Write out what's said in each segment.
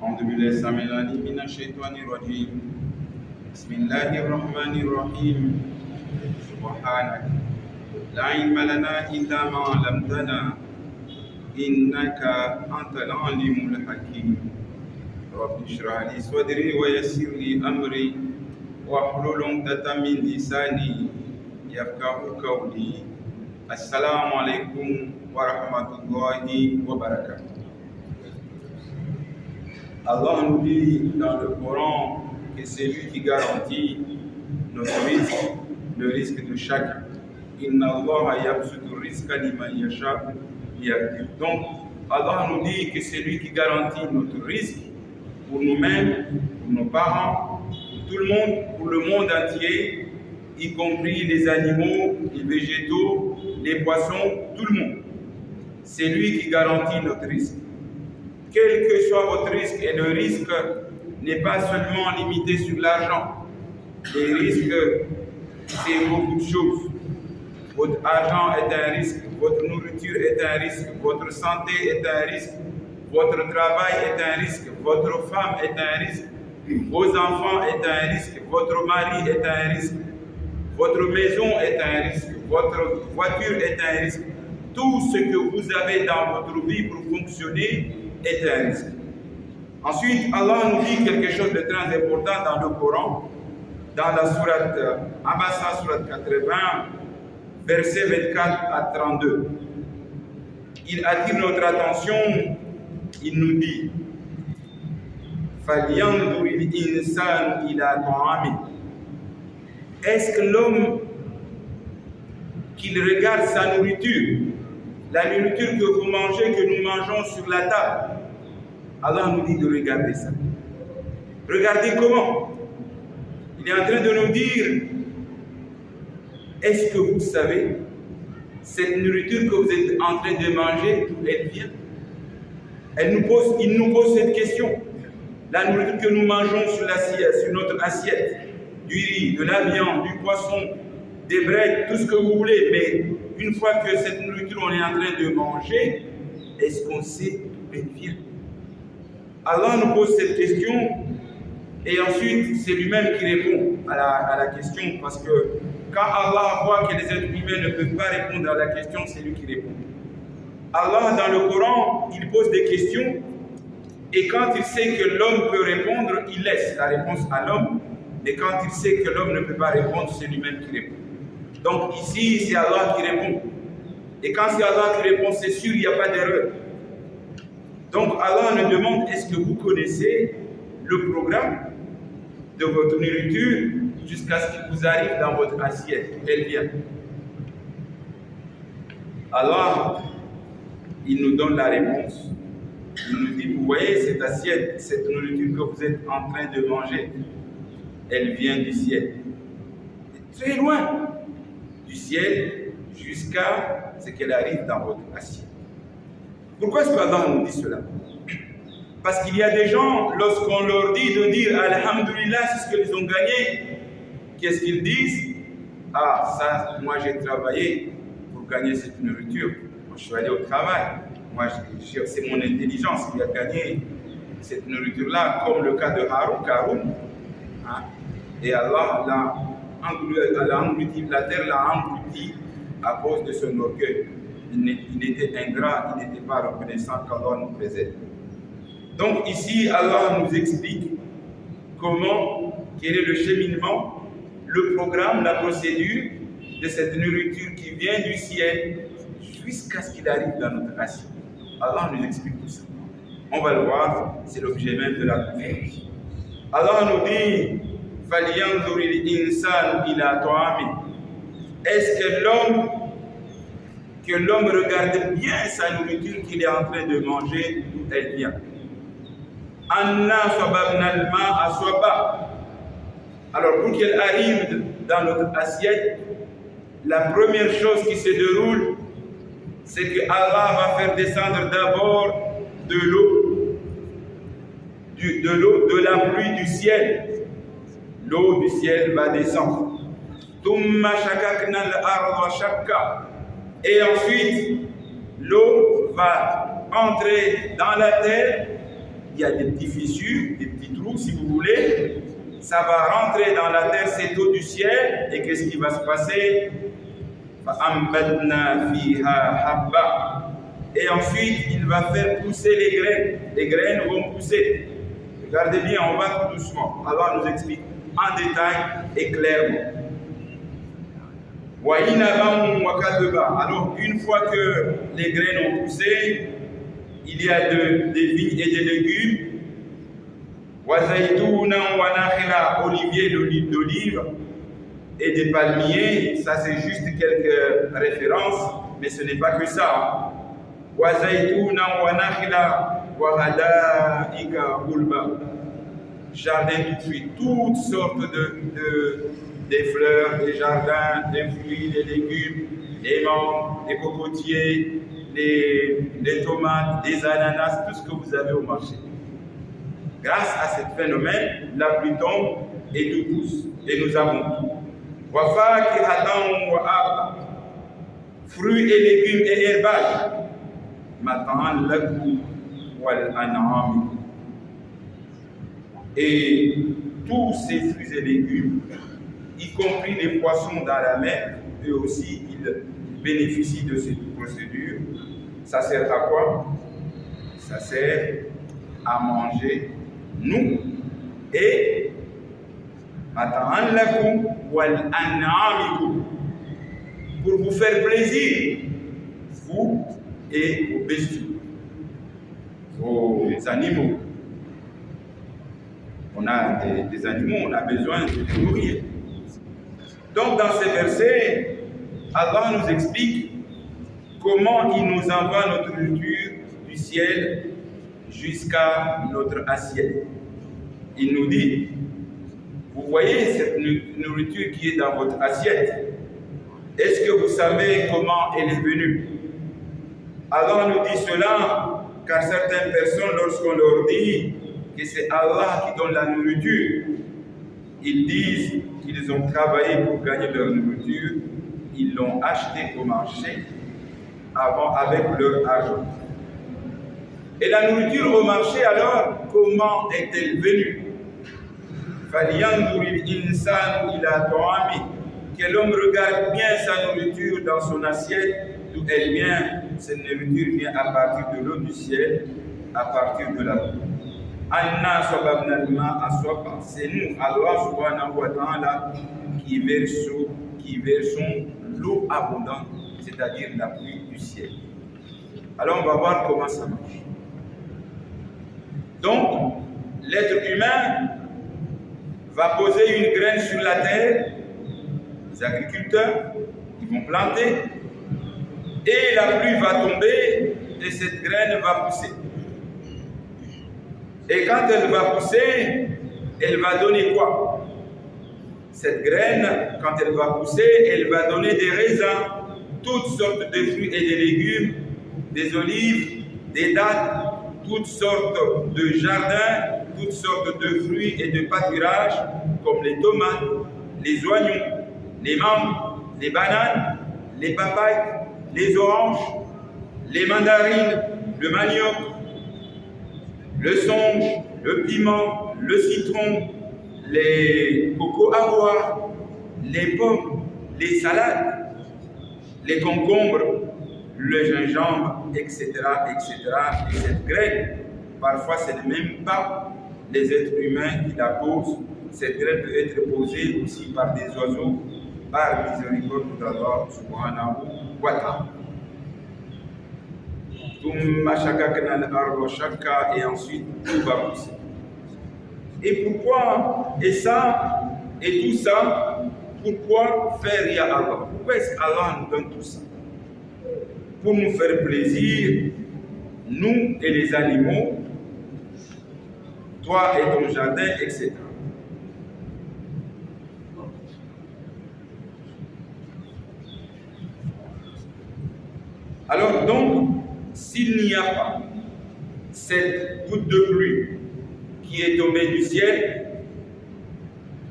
أعوذ بالله السميع العليم من الشيطان الرجيم بسم الله الرحمن الرحيم سبحانك لا علم لنا إلا ما علمتنا إنك أنت العليم الحكيم رب اشرح لي صدري ويسر لي أمري واحلل عقدة من لساني يفقهوا قولي السلام عليكم ورحمة الله وبركاته. Allah nous dit dans le Coran que c'est lui qui garantit notre risque, le risque de chacun. Inna Allah yabsutu rizqa liman yasha liyaqdir. Donc Allah nous dit que c'est lui qui garantit notre risque pour nous-mêmes, pour nos parents, pour tout le monde, pour le monde entier, y compris les animaux, les végétaux, les poissons, tout le monde. C'est lui qui garantit notre risque. Quel que soit votre risque, et le risque n'est pas seulement limité sur l'argent. Les risques, c'est beaucoup de choses. Votre argent est un risque, votre nourriture est un risque, votre santé est un risque, votre travail est un risque, votre femme est un risque, vos enfants est un risque, votre mari est un risque, votre maison est un risque, votre voiture est un risque. Tout ce que vous avez dans votre vie pour fonctionner est un risque. Ensuite, Allah nous dit quelque chose de très important dans le Coran, dans la sourate Abasa, sourate 80, versets 24 à 32. Il attire notre attention, il nous dit فَلْيَنْظُرِ الْإِنسَانُ إِلَىٰ طَعَامِهِ. Est-ce que l'homme, qu'il regarde sa nourriture, la nourriture que vous mangez, que nous mangeons sur la table, Allah nous dit de regarder ça. Regardez comment. Il est en train de nous dire, est-ce que vous savez, cette nourriture que vous êtes en train de manger, d'où elle vient? Il nous pose cette question. La nourriture que nous mangeons sur notre assiette, du riz, de la viande, du poisson, des breaks, tout ce que vous voulez, mais une fois que cette nourriture on est en train de manger, est-ce qu'on sait d'où elle vient? Allah nous pose cette question et ensuite c'est lui-même qui répond à la question, parce que quand Allah voit que les êtres humains ne peuvent pas répondre à la question, c'est lui qui répond. Allah dans le Coran, il pose des questions et quand il sait que l'homme peut répondre, il laisse la réponse à l'homme, mais quand il sait que l'homme ne peut pas répondre, c'est lui-même qui répond. Donc ici, c'est Allah qui répond. Et quand c'est Allah qui répond, c'est sûr, il n'y a pas d'erreur. Donc Allah nous demande, est-ce que vous connaissez le programme de votre nourriture jusqu'à ce qu'il vous arrive dans votre assiette? Elle vient. Allah, il nous donne la réponse. Il nous dit, vous voyez cette assiette, cette nourriture que vous êtes en train de manger, elle vient du ciel. Très loin du ciel jusqu'à ce qu'elle arrive dans votre assiette. Pourquoi est-ce qu'Allah nous dit cela? Parce qu'il y a des gens, lorsqu'on leur dit de dire Alhamdulillah, c'est ce qu'ils ont gagné, qu'est-ce qu'ils disent? Ah, ça, moi j'ai travaillé pour gagner cette nourriture. Moi je suis allé au travail. Moi, c'est mon intelligence qui a gagné cette nourriture-là, comme le cas de Karun. Hein? Et Allah l'a englouti, la terre l'a englouti à cause de son orgueil. Il était ingrat, il n'était pas reconnaissant qu'Allah nous préserve. Donc ici, Allah nous explique quel est le cheminement, le programme, la procédure de cette nourriture qui vient du ciel jusqu'à ce qu'il arrive dans notre assiette. Allah nous explique tout ça. On va le voir, c'est l'objet même de la conférence. Allah nous dit فَلْيَنْظُرِ الْإِنسَانُ إِلَىٰ طَعَامِهِ. Est-ce que l'homme regarde bien sa nourriture qu'il est en train de manger, d'où elle vient? أَنَّا صَبَبْنَا الْمَاءَ صَبًّا. Alors pour qu'elle arrive dans notre assiette, la première chose qui se déroule, c'est que Allah va faire descendre d'abord de l'eau, de la pluie du ciel. L'eau du ciel va descendre. Et ensuite, l'eau va entrer dans la terre il y a des petits fissures, des petits trous, si vous voulez. Ça va rentrer dans la terre, cette eau du ciel, et qu'est-ce qui va se passer? Et ensuite, il va faire pousser les graines. Les graines vont pousser. Regardez bien, on va tout doucement. Allah nous explique en détail et clairement. Alors, une fois que les graines ont poussé, il y a des vignes et des légumes. Olivier d'olive et des palmiers. Ça, c'est juste quelques références, mais ce n'est pas que ça. Jardin tout de suite, toutes sortes des fleurs, des jardins, des fruits, des légumes, des mangues, des cocotiers, des tomates, des ananas, tout ce que vous avez au marché. Grâce à ce phénomène, la pluie tombe et tout pousse. Et nous avons tout. Fruits et légumes et herbages. Et tous ces fruits et légumes, y compris les poissons dans la mer, eux aussi, ils bénéficient de cette procédure. Ça sert à quoi? Ça sert à manger nous et pour vous faire plaisir, vous et vos bestiaux, vos animaux. On a des animaux, on a besoin de les nourrir. Donc dans ces versets, Allah nous explique comment il nous envoie notre nourriture du ciel jusqu'à notre assiette. Il nous dit, vous voyez cette nourriture qui est dans votre assiette, est-ce que vous savez comment elle est venue? Allah nous dit cela, car certaines personnes, lorsqu'on leur dit que c'est Allah qui donne la nourriture, ils disent qu'ils ont travaillé pour gagner leur nourriture, ils l'ont acheté au marché avant avec leur argent. Et la nourriture au marché, alors, comment est-elle venue? Que l'homme regarde bien sa nourriture dans son assiette, d'où elle vient. Cette nourriture vient à partir de l'eau du ciel, à partir de la pluie. C'est nous, Allah subhanahu wa ta'ala, qui versons l'eau abondante, c'est-à-dire la pluie du ciel. Alors on va voir comment ça marche. Donc, l'être humain va poser une graine sur la terre, les agriculteurs, ils vont planter, et la pluie va tomber, et cette graine va pousser. Et quand elle va pousser, elle va donner quoi? Cette graine, quand elle va pousser, elle va donner des raisins, toutes sortes de fruits et de légumes, des olives, des dattes, toutes sortes de jardins, toutes sortes de fruits et de pâturages, comme les tomates, les oignons, les mangues, les bananes, les papayes, les oranges, les mandarines, le manioc, le songe, le piment, le citron, les cocos à boire, les pommes, les salades, les concombres, le gingembre, etc., etc. Et cette graine, parfois ce n'est même pas les êtres humains qui la posent. Cette graine peut être posée aussi par des oiseaux, par miséricorde d'Allah subhanahu wa ta'ala. Et ensuite tout va pousser. Et pourquoi, et ça, et tout ça, pourquoi faire ya Allah? Pourquoi est-ce qu'Allah nous donne tout ça? Pour nous faire plaisir, nous et les animaux, toi et ton jardin, etc. Alors donc, s'il n'y a pas cette goutte de pluie qui est tombée du ciel,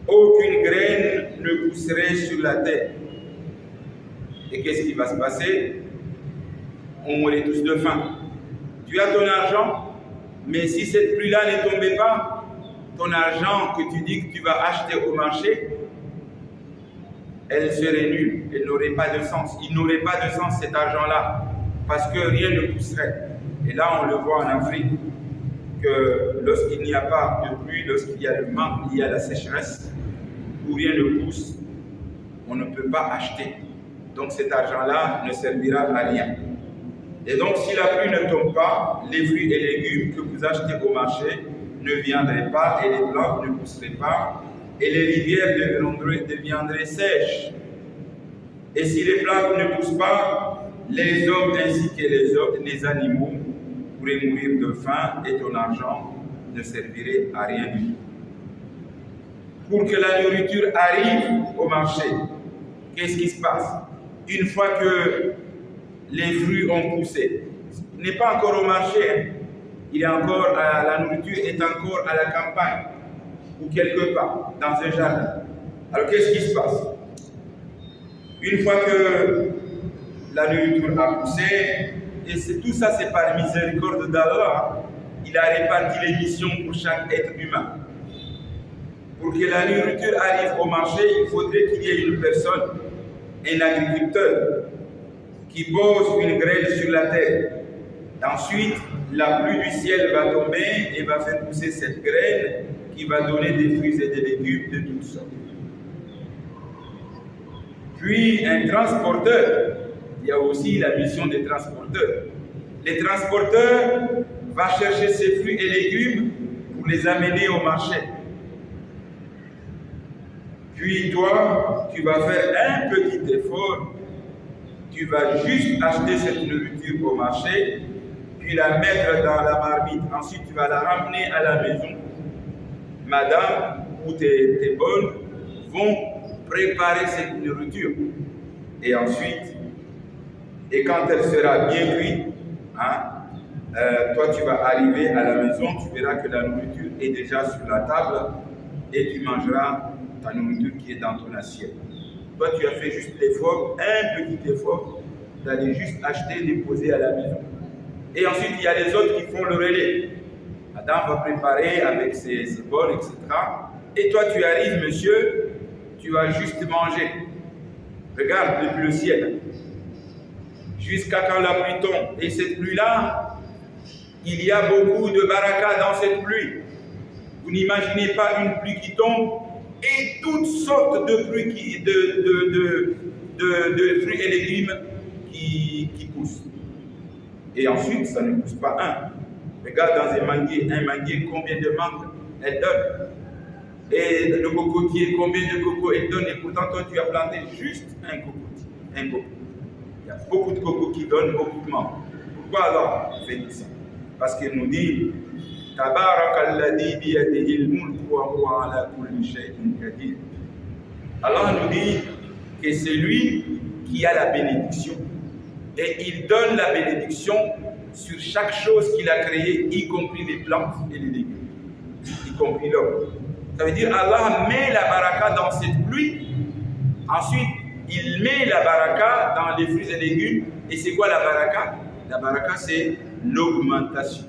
aucune graine ne pousserait sur la terre. Et qu'est-ce qui va se passer? On mourrait tous de faim. Tu as ton argent, Mais si cette pluie-là ne tombait pas, ton argent que tu dis que tu vas acheter au marché, elle serait nulle, elle n'aurait pas de sens. Il n'aurait pas de sens cet argent-là, parce que rien ne pousserait. Et là, on le voit en Afrique, que lorsqu'il n'y a pas de pluie, lorsqu'il y a le manque, il y a la sécheresse, où rien ne pousse, on ne peut pas acheter. Donc cet argent-là ne servira à rien. Et donc si la pluie ne tombe pas, les fruits et légumes que vous achetez au marché ne viendraient pas et les plantes ne pousseraient pas et les rivières deviendraient sèches. Et si les plantes ne poussent pas, les hommes ainsi que les animaux pourraient mourir de faim et ton argent ne servirait à rien du tout. Pour que la nourriture arrive au marché, qu'est-ce qui se passe? Une fois que les fruits ont poussé, il n'est pas encore au marché, il est encore la nourriture est encore à la campagne ou quelque part dans un jardin. Alors qu'est-ce qui se passe? Une fois que la nourriture a poussé, et tout ça c'est par miséricorde d'Allah, il a réparti les missions pour chaque être humain. Pour que la nourriture arrive au marché, il faudrait qu'il y ait une personne, un agriculteur, qui pose une graine sur la terre. Ensuite, la pluie du ciel va tomber et va faire pousser cette graine qui va donner des fruits et des légumes de toutes sortes. Puis, un transporteur, il y a aussi la mission des transporteurs. Les transporteurs vont chercher ces fruits et légumes pour les amener au marché. Puis toi, tu vas faire un petit effort, tu vas juste acheter cette nourriture au marché, puis la mettre dans la marmite. Ensuite, tu vas la ramener à la maison. Madame ou tes bonnes vont préparer cette nourriture. Et ensuite, et quand elle sera bien cuite, toi tu vas arriver à la maison, tu verras que la nourriture est déjà sur la table et tu mangeras ta nourriture qui est dans ton assiette. Toi, tu as fait juste l'effort, un petit effort, d'aller juste acheter, déposer à la maison. Et ensuite, il y a les autres qui font le relais. Madame va préparer avec ses bols, etc. Et toi, tu arrives, monsieur, tu vas juste manger. Regarde depuis le ciel. Jusqu'à quand la pluie tombe. Et cette pluie-là, il y a beaucoup de baraka dans cette pluie. Vous n'imaginez pas une pluie qui tombe et toutes sortes de fruits, de fruits et légumes qui poussent. Et ensuite, ça ne pousse pas un. Regarde dans un manguier, combien de mangues elle donne. Et le cocotier, combien de cocos elle donne. Et pourtant, toi, tu as planté juste un coco. Il y a beaucoup de cocos qui donnent beaucoup de mangues. Pourquoi alors on fait tout ça? Parce qu'il nous dit Allah nous dit que c'est lui qui a la bénédiction. Et il donne la bénédiction sur chaque chose qu'il a créée, y compris les plantes et les légumes, y compris l'homme. Ça veut dire Allah met la baraka dans cette pluie. Ensuite, il met la baraka dans les fruits et légumes. Et c'est quoi la baraka? La baraka, c'est l'augmentation.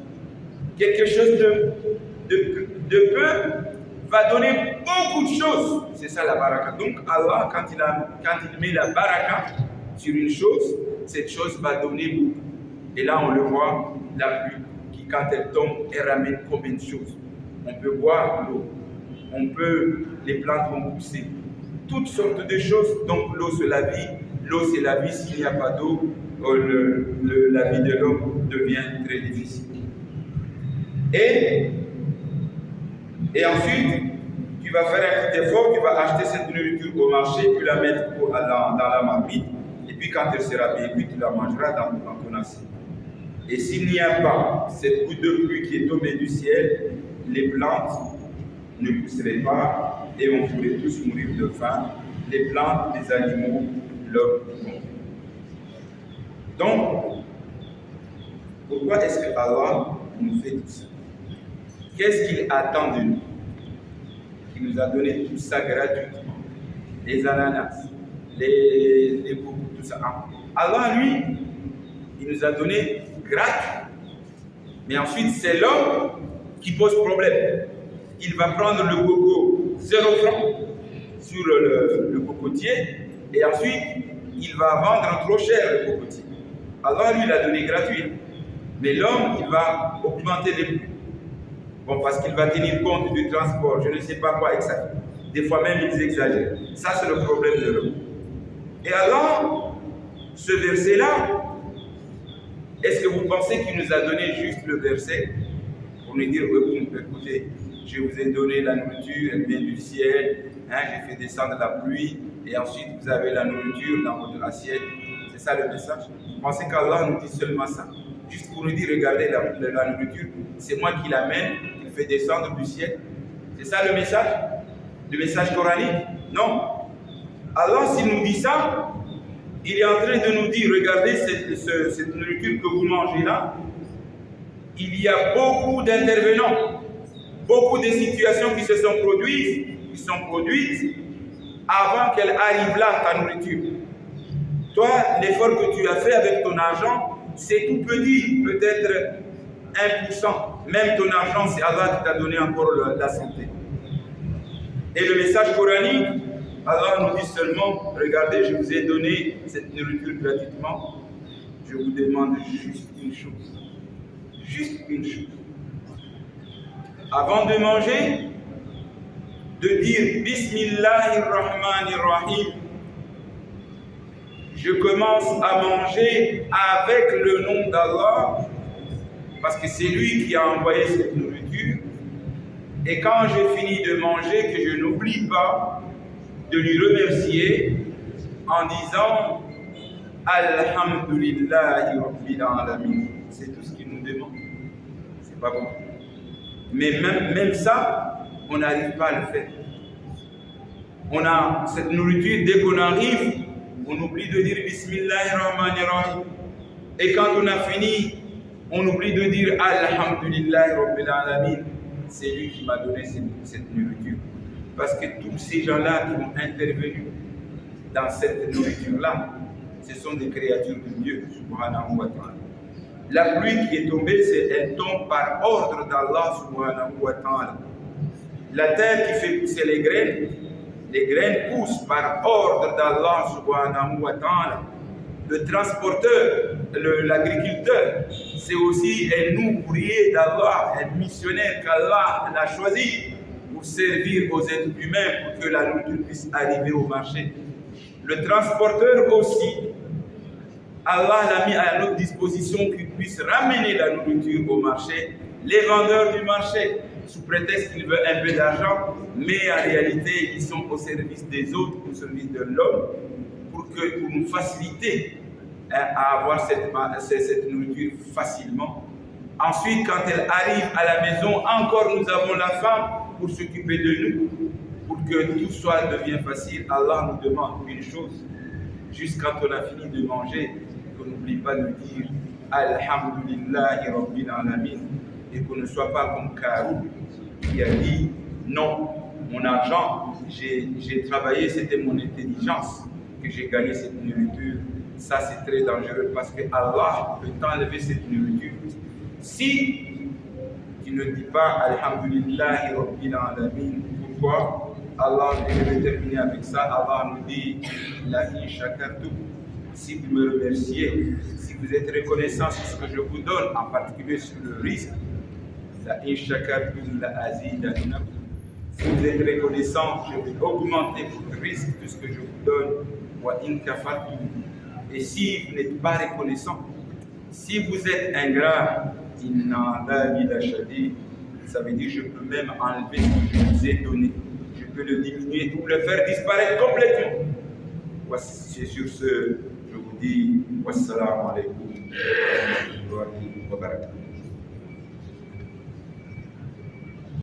Quelque chose de peu va donner beaucoup de choses. C'est ça la baraka. Donc Allah, quand il met la baraka sur une chose, cette chose va donner beaucoup. Et là, on le voit, la pluie, qui quand elle tombe, elle ramène combien de choses. On peut boire l'eau, les plantes vont pousser, toutes sortes de choses. Donc l'eau, c'est la vie. L'eau, c'est la vie. S'il n'y a pas d'eau, la vie de l'homme devient très difficile. Et ensuite, tu vas faire un petit effort, tu vas acheter cette nourriture au marché, puis la mettre dans la marmite, et puis quand elle sera bien cuite, tu la mangeras dans ton assiette. Et s'il n'y a pas cette goutte de pluie qui est tombée du ciel, les plantes ne pousseraient pas et on pourrait tous mourir de faim, les plantes, les animaux, l'homme. Donc, pourquoi est-ce que Allah nous fait tout ça? Qu'est-ce qu'il attend de nous? Il nous a donné tout ça gratuitement. Les ananas, les cocos, tout ça. Allah, lui, il nous a donné gratuit. Mais ensuite, c'est l'homme qui pose problème. Il va prendre le coco 0 francs sur le cocotier et ensuite, il va vendre trop cher le cocotier. Alors lui, il a donné gratuit. Mais l'homme, il va augmenter les prix. Bon, parce qu'il va tenir compte du transport, je ne sais pas quoi exactement. Des fois même, ils exagèrent. Ça, c'est le problème de l'homme. Et alors, ce verset-là, est-ce que vous pensez qu'il nous a donné juste le verset pour nous dire, oui, écoutez, je vous ai donné la nourriture, elle vient du ciel, hein, j'ai fait descendre la pluie, et ensuite vous avez la nourriture dans votre assiette. C'est ça le message. Vous pensez qu'Allah nous dit seulement ça? Juste pour nous dire, regardez la nourriture, c'est moi qui l'amène, qui le fait descendre du ciel. C'est ça le message? Le message coranique? Non. Allah, s'il nous dit ça, il est en train de nous dire, regardez cette nourriture que vous mangez là, il y a beaucoup d'intervenants, beaucoup de situations qui se sont produites avant qu'elle arrive là, ta nourriture. Toi, l'effort que tu as fait avec ton argent, c'est tout petit, peut-être 1%. Même ton argent, c'est Allah qui t'a donné encore la santé. Et le message coranique, Allah nous dit seulement, regardez, je vous ai donné cette nourriture gratuitement. Je vous demande juste une chose. Juste une chose. Avant de manger, de dire Bismillahirrahmanirrahim. Je commence à manger avec le nom d'Allah, parce que c'est lui qui a envoyé cette nourriture. Et quand je finis de manger, que je n'oublie pas de lui remercier en disant Alhamdulillahi Rabbil Alamin. C'est tout ce qu'il nous demande. C'est pas bon. Mais même ça, on n'arrive pas à le faire. On a cette nourriture, dès qu'on arrive, on oublie de dire Bismillahirrahmanirrahim. Et quand on a fini, on oublie de dire Alhamdulillahi Rabbil Alamin. C'est lui qui m'a donné cette nourriture. Parce que tous ces gens-là qui ont intervenu dans cette nourriture-là, ce sont des créatures de Dieu, subhanahu wa ta'ala. La pluie qui est tombée, elle tombe par ordre d'Allah, subhanahu wa ta'ala. La terre qui fait pousser les graines poussent par ordre d'Allah, subhanahu wa ta'ala. Le transporteur, l'agriculteur, c'est aussi un ouvrier d'Allah, un missionnaire qu'Allah l'a choisi pour servir aux êtres humains pour que la nourriture puisse arriver au marché. Le transporteur aussi, Allah l'a mis à notre disposition qu'il puisse ramener la nourriture au marché. Les vendeurs du marché, sous prétexte qu'ils veulent un peu d'argent, mais en réalité, ils sont au service des autres, au service de l'homme, pour nous faciliter à avoir cette nourriture facilement. Ensuite, quand elle arrive à la maison, encore nous avons la femme pour s'occuper de nous, pour que tout soit devient facile. Allah nous demande une chose, juste quand on a fini de manger, qu'on n'oublie pas de dire Alhamdulillahi Rabbil Alamin, et qu'on ne soit pas comme Karou qui a dit non, mon argent, j'ai travaillé, c'était mon intelligence que j'ai gagné cette nourriture. Ça, c'est très dangereux parce que Allah peut t'enlever cette nourriture. Si tu ne dis pas Alhamdulillahi Rabbil Alamin, pourquoi? Allah, je vais terminer avec ça. Allah nous dit La in shakartum. Si vous me remerciez, si vous êtes reconnaissant sur ce que je vous donne, en particulier sur le risque, La in shakartum la azidannakum. Si vous êtes reconnaissant, je vais augmenter votre risque de ce que je vous donne. Wa in kafartum. Et si vous n'êtes pas reconnaissant, si vous êtes ingrat, ça veut dire que je peux même enlever ce que je vous ai donné. Je peux le diminuer ou le faire disparaître complètement. C'est sur ce, je vous dis, wassalamu alaikum wa rahmatullahi wa barakatuh.